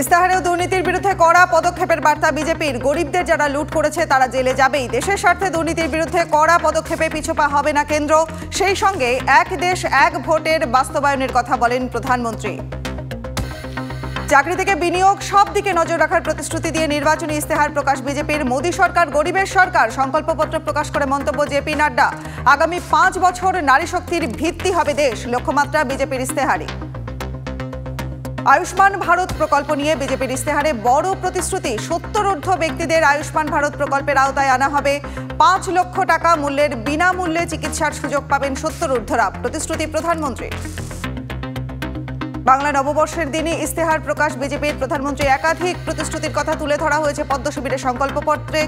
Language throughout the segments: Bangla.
ইস্তাহারেও দুর্নীতির বিরুদ্ধে কড়া পদক্ষেপের বার্তা বিজেপির। গরিবদের যারা লুট করেছে তারা জেলে যাবেই। দেশের স্বার্থে দুর্নীতির বিরুদ্ধে কড়া পদক্ষেপে পিছপা হবে না কেন্দ্র। সেই সঙ্গে এক দেশ এক ভোটের বাস্তবায়নের কথা বলেন প্রধানমন্ত্রী। চাকরি থেকে বিনিয়োগ সব দিকে নজর রাখার প্রতিশ্রুতি দিয়ে নির্বাচনী ইস্তেহার প্রকাশ বিজেপির। মোদী সরকার গরিবের সরকার সংকল্পপত্র প্রকাশ করে মন্তব্য জেপি নাড্ডা। আগামী 5 বছর নারী শক্তির ভিত্তি হবে দেশ, লক্ষ্যমাত্রা বিজেপির ইস্তেহারে। আয়ুষ্মান ভারত প্রকল্প নিয়ে বিজেপির ইস্তেহারে বড় প্রতিশ্রুতি। 70 ব্যক্তিদের আয়ুষ্মান ভারত প্রকল্পের আওতায় আনা হবে। 5 লক্ষ টাকা মূল্যের বিনামূল্যে চিকিৎসার সুযোগ পাবেন 70 প্রতিশ্রুতি প্রধানমন্ত্রী। বাংলা নববর্ষের দিনে ইস্তেহার প্রকাশ বিজেপির। প্রধানমন্ত্রী একাধিক প্রতিশ্রুতির কথা তুলে ধরা হয়েছে পদ্ম শিবিরের সংকল্পপত্রে।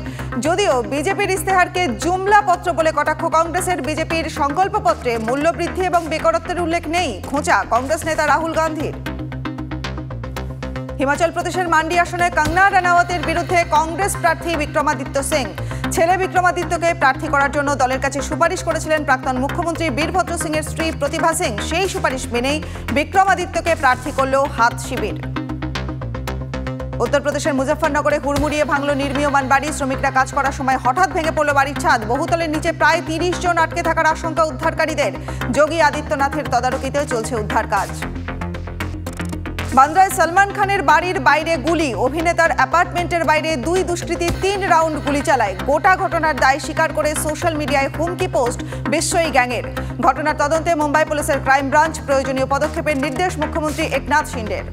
যদিও বিজেপির ইস্তেহারকে জুমলা পত্র বলে কটাক্ষ কংগ্রেসের, বিজেপির সংকল্পপত্রে মূল্যবৃদ্ধি এবং বেকারত্বের উল্লেখ নেই, খোঁচা কংগ্রেস নেতা রাহুল গান্ধীর। হিমাচল প্রদেশের মান্ডি আসনে কঙ্গনা রানাওয়াতের বিরুদ্ধে কংগ্রেস প্রার্থী বিক্রমাদিত্য সিং। ছেলে বিক্রমাদিত্যকে প্রার্থী করার জন্য দলের কাছে সুপারিশ করেছিলেন প্রাক্তন মুখ্যমন্ত্রী বীরভদ্র সিং এর স্ত্রী প্রতিভা সিং। সেই সুপারিশ মেনেই বিক্রমাদিত্যকে প্রার্থী করল হাত শিবির। উত্তরপ্রদেশের মুজফ্ফরনগরে হুড়মুড়িয়ে ভাঙল নির্মীয়মান বাড়ি। শ্রমিকরা কাজ করার সময় হঠাৎ ভেঙে পড়ল বাড়ির ছাদ। বহুতলের নিচে প্রায় 30 জন আটকে থাকার আশঙ্কা উদ্ধারকারীদের। যোগী আদিত্যনাথের তদারকিতে চলছে উদ্ধার কাজ। বান্দ্রায় সলমান খানের বাড়ির বাইরে গুলি। অভিনেতার অ্যাপার্টমেন্টের বাইরে 2 দুষ্কৃতী 3 রাউন্ড গুলি চালায়। গোটা ঘটনার দায় স্বীকার করে সোশ্যাল মিডিয়ায় হুমকি পোস্ট বিশ্বই গ্যাংয়ের। ঘটনার তদন্তে মুম্বাই পুলিশের ক্রাইম ব্রাঞ্চ। প্রয়োজনীয় পদক্ষেপের নির্দেশ মুখ্যমন্ত্রী একনাথ শিন্ডের।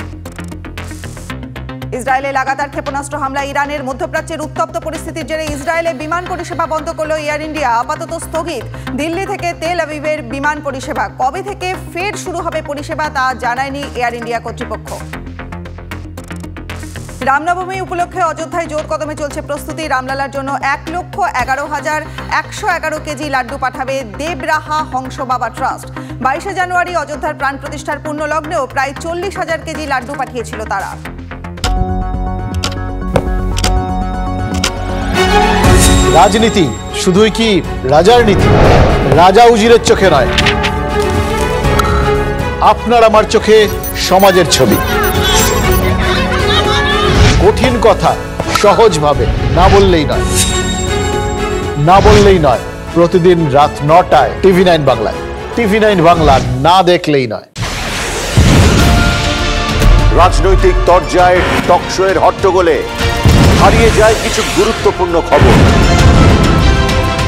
ইসরায়েলে লাগাতার ক্ষেপণাস্ত্র হামলা ইরানের। মধ্যপ্রাচ্যের উত্তপ্ত পরিস্থিতির জেরে ইসরায়েলে বিমান পরিষেবা বন্ধ করল এয়ার ইন্ডিয়া। আপাতত স্থগিত দিল্লি থেকে তেল আবিবের বিমান পরিষেবা। কবে থেকে ফের শুরু হবে পরিষেবা তা জানায়নি এয়ার ইন্ডিয়া কর্তৃপক্ষ। রামনবমী উপলক্ষে অযোধ্যায় জোর কদমে চলছে প্রস্তুতি। রামলালার জন্য 1,11,111 কেজি লাড্ডু পাঠাবে দেবরাহা হংস বাবা ট্রাস্ট। 22শে জানুয়ারি অযোধ্যার প্রাণ প্রতিষ্ঠার পূর্ণ লগ্নেও প্রায় 40,000 কেজি লাড্ডু পাঠিয়েছিল তারা। রাজনীতি শুধুই কি রাজার নীতি? রাজা উজিরের চোখে নয়, আপনার আমার চোখে সমাজের ছবি। কঠিন কথা সহজভাবে না বললেই নয়, না বললেই নয়। প্রতিদিন রাত 9টায় TV9 বাংলায়। TV9 বাংলা না দেখলেই নয়। রাজনৈতিক তরজায় টকশোয়ের হট্টগোলে হারিয়ে যায় কিছু গুরুত্বপূর্ণ খবর।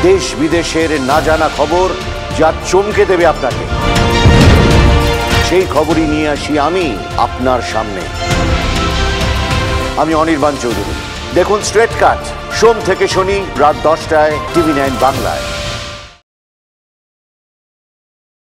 দেশ বিদেশের না জানা খবর যা চমকে দেবে আপনাকে। সেই খবরই নিয়ে আসি আমি আপনার সামনে। আমি অনির্বাণ চৌধুরী। দেখুন স্ট্রেট কাট সোম থেকে শনি রাত 10টায় TV9 বাংলায়।